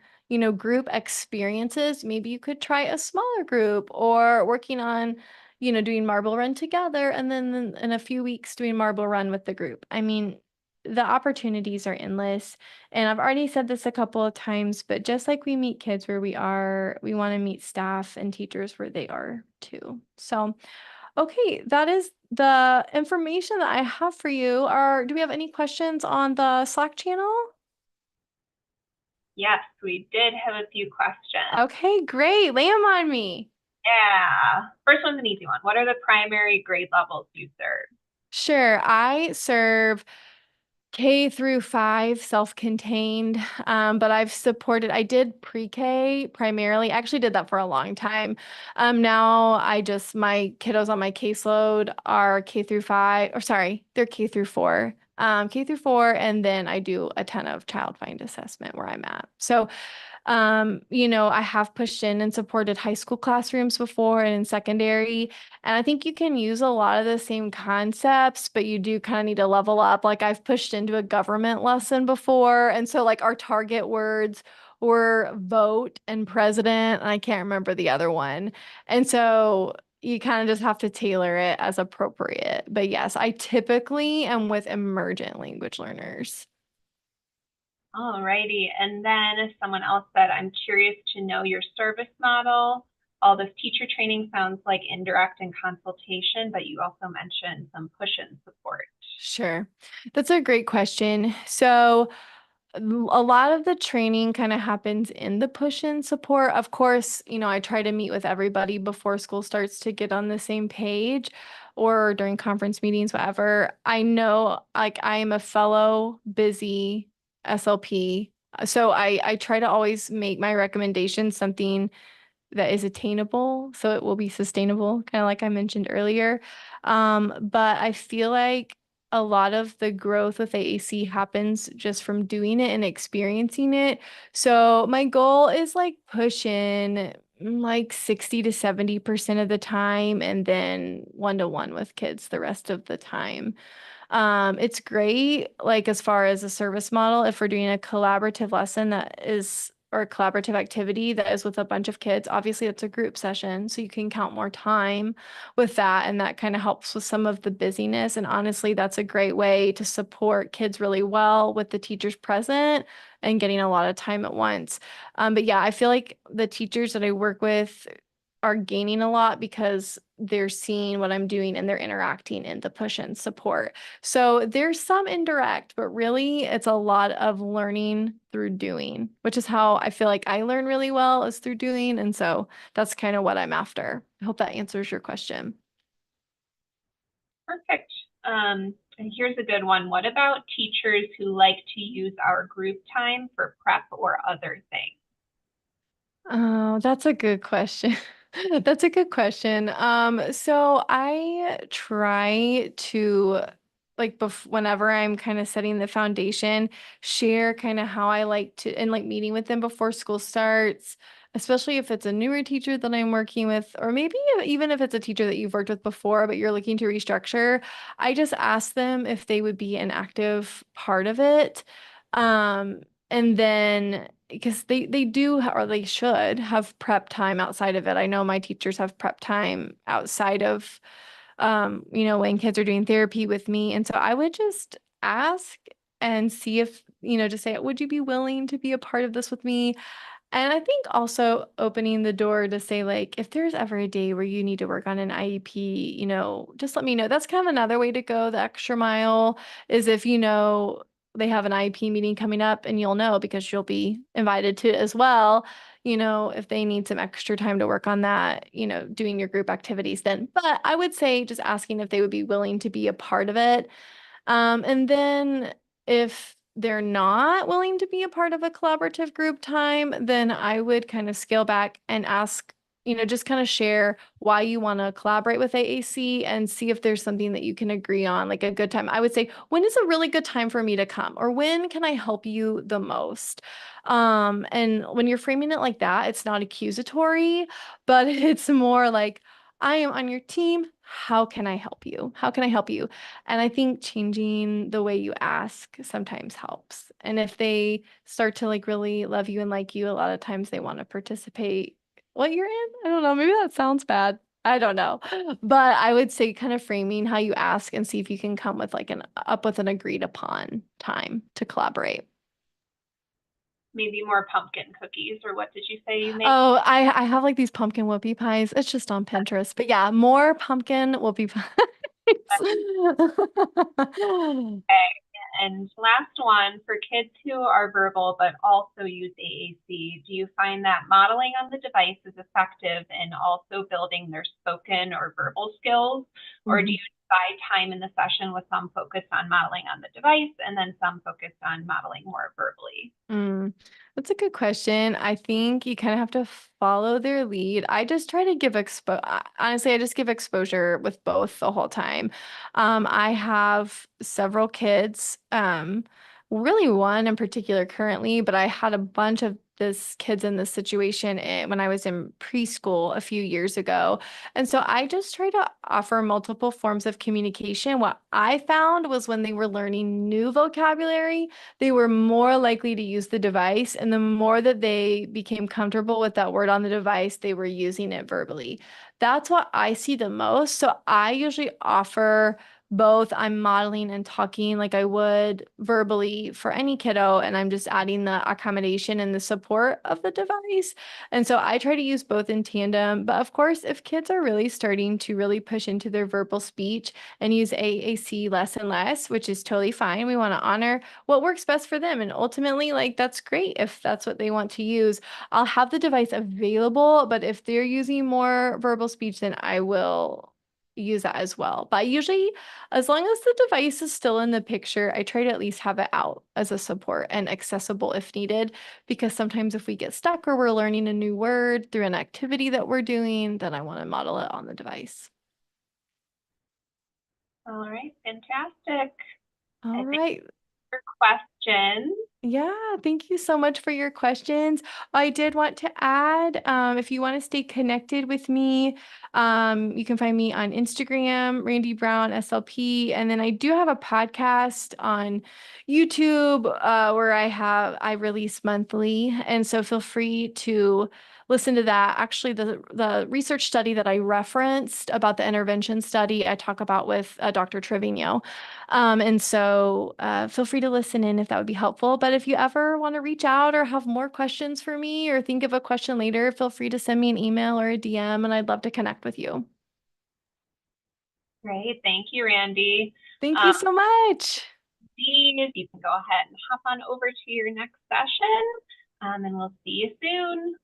group experiences, maybe you could try a smaller group or working on, doing marble run together and then in a few weeks doing marble run with the group. I mean, the opportunities are endless. And I've already said this a couple of times, but just like we meet kids where we are, we want to meet staff and teachers where they are too. So, okay, that is the information that I have for you. Do we have any questions on the Slack channel? Yes, we did have a few questions. Okay, great. Lay them on me. Yeah. First one's an easy one. What are the primary grade levels you serve? Sure. I serve K through 5, self-contained, but I did pre-K primarily. I actually did that for a long time. Now my kiddos on my caseload are K through 5, or sorry, they're K through 4. K through 4, and then I do a ton of child find assessment where I'm at. So I have pushed in and supported high school classrooms before and in secondary. And I think you can use a lot of the same concepts, but you do kind of need to level up. Like I've pushed into a government lesson before. And so like our target words were vote and president, and I can't remember the other one. And so you kind of just have to tailor it as appropriate. But yes, I typically am with emergent language learners. Alrighty. And then someone else said, I'm curious to know your service model. All this teacher training sounds like indirect and consultation, but you also mentioned some push-in support. Sure. That's a great question. So, a lot of the training kind of happens in the push-in support. Of course, I try to meet with everybody before school starts to get on the same page or during conference meetings, whatever. I know, like, I am a fellow busy SLP. So I try to always make my recommendations something that is attainable, so it will be sustainable, kind of like I mentioned earlier. But I feel like a lot of the growth with AAC happens just from doing it and experiencing it. So my goal is like push in like 60 to 70% of the time and then one-to-one with kids the rest of the time. It's great, like as far as a service model, if we're doing a collaborative lesson that is, or a collaborative activity that is with a bunch of kids, obviously it's a group session, so you can count more time with that, and that kind of helps with some of the busyness. And honestly, that's a great way to support kids really well with the teachers present and getting a lot of time at once. But yeah, I feel like the teachers that I work with are gaining a lot because they're seeing what I'm doing and they're interacting in the push and support. So there's some indirect, but really it's a lot of learning through doing, which is how I feel like I learn really well is through doing. And so that's kind of what I'm after. I hope that answers your question. Perfect. And here's a good one. What about teachers who like to use our group time for prep or other things? Oh, that's a good question. That's a good question. So I try to like whenever I'm kind of setting the foundation, share kind of how I like to and like meeting with them before school starts. especially if it's a newer teacher that I'm working with, or maybe even if it's a teacher that you've worked with before, but you're looking to restructure, I just ask them if they would be an active part of it. And then because they do or they should have prep time outside of it. I know my teachers have prep time outside of when kids are doing therapy with me. And so I would just ask and see if, just say, would you be willing to be a part of this with me? And I think also opening the door to say, like, if there's ever a day where you need to work on an IEP, just let me know. That's kind of another way to go the extra mile is if they have an IEP meeting coming up and you'll know because you'll be invited to it as well. If they need some extra time to work on that, doing your group activities then. But I would say just asking if they would be willing to be a part of it. And then if they're not willing to be a part of a collaborative group time, then I would kind of scale back and ask, just kind of share why you want to collaborate with AAC and see if there's something that you can agree on, like a good time. I would say, when is a really good time for me to come? Or when can I help you the most? And when you're framing it like that, it's not accusatory, but it's more like, I am on your team. How can I help you? How can I help you? And I think changing the way you ask sometimes helps. And if they start to like really love you and like you, a lot of times they want to participate what you're in. I don't know. Maybe that sounds bad. I don't know. But I would say kind of framing how you ask and see if you can come with like an agreed upon time to collaborate. Maybe more pumpkin cookies, or what did you say you make? Oh, I have like these pumpkin whoopie pies. It's just on Pinterest. But yeah, more pumpkin whoopie pies. And last one, for kids who are verbal but also use AAC, do you find that modeling on the device is effective in also building their spoken or verbal skills? Or do you divide time in the session with some focused on modeling on the device and then some focused on modeling more verbally? Mm, that's a good question. I think you kind of have to follow their lead. I just try to give honestly, I just give exposure with both the whole time. I have several kids, really one in particular currently, but I had a bunch of this kids in this situation when I was in preschool a few years ago. And so I just try to offer multiple forms of communication. What I found was when they were learning new vocabulary, they were more likely to use the device. And the more that they became comfortable with that word on the device, they were using it verbally. That's what I see the most. So I usually offer both. I'm modeling and talking like I would verbally for any kiddo, and I'm just adding the accommodation and the support of the device. And so I try to use both in tandem. But of course, if kids are really starting to really push into their verbal speech and use AAC less and less, which is totally fine, we want to honor what works best for them. And ultimately, like that's great if that's what they want to use. I'll have the device available, but if they're using more verbal speech, then I will use that as well. But usually, as long as the device is still in the picture, I try to at least have it out as a support and accessible if needed. Because sometimes if we get stuck or we're learning a new word through an activity that we're doing, then I want to model it on the device. All right, fantastic. I All think right. for questions. Yeah, thank you so much for your questions. I did want to add, if you want to stay connected with me, you can find me on Instagram, Randi Brown SLP, and then I do have a podcast on YouTube where I release monthly, and so feel free to listen to that. Actually, the research study that I referenced about the intervention study, I talk about with Dr. Trevino. And so feel free to listen in if that would be helpful. But if you ever want to reach out or have more questions for me or think of a question later, feel free to send me an email or a DM, and I'd love to connect with you. Great, thank you, Randi. Thank you so much. You can go ahead and hop on over to your next session, and we'll see you soon.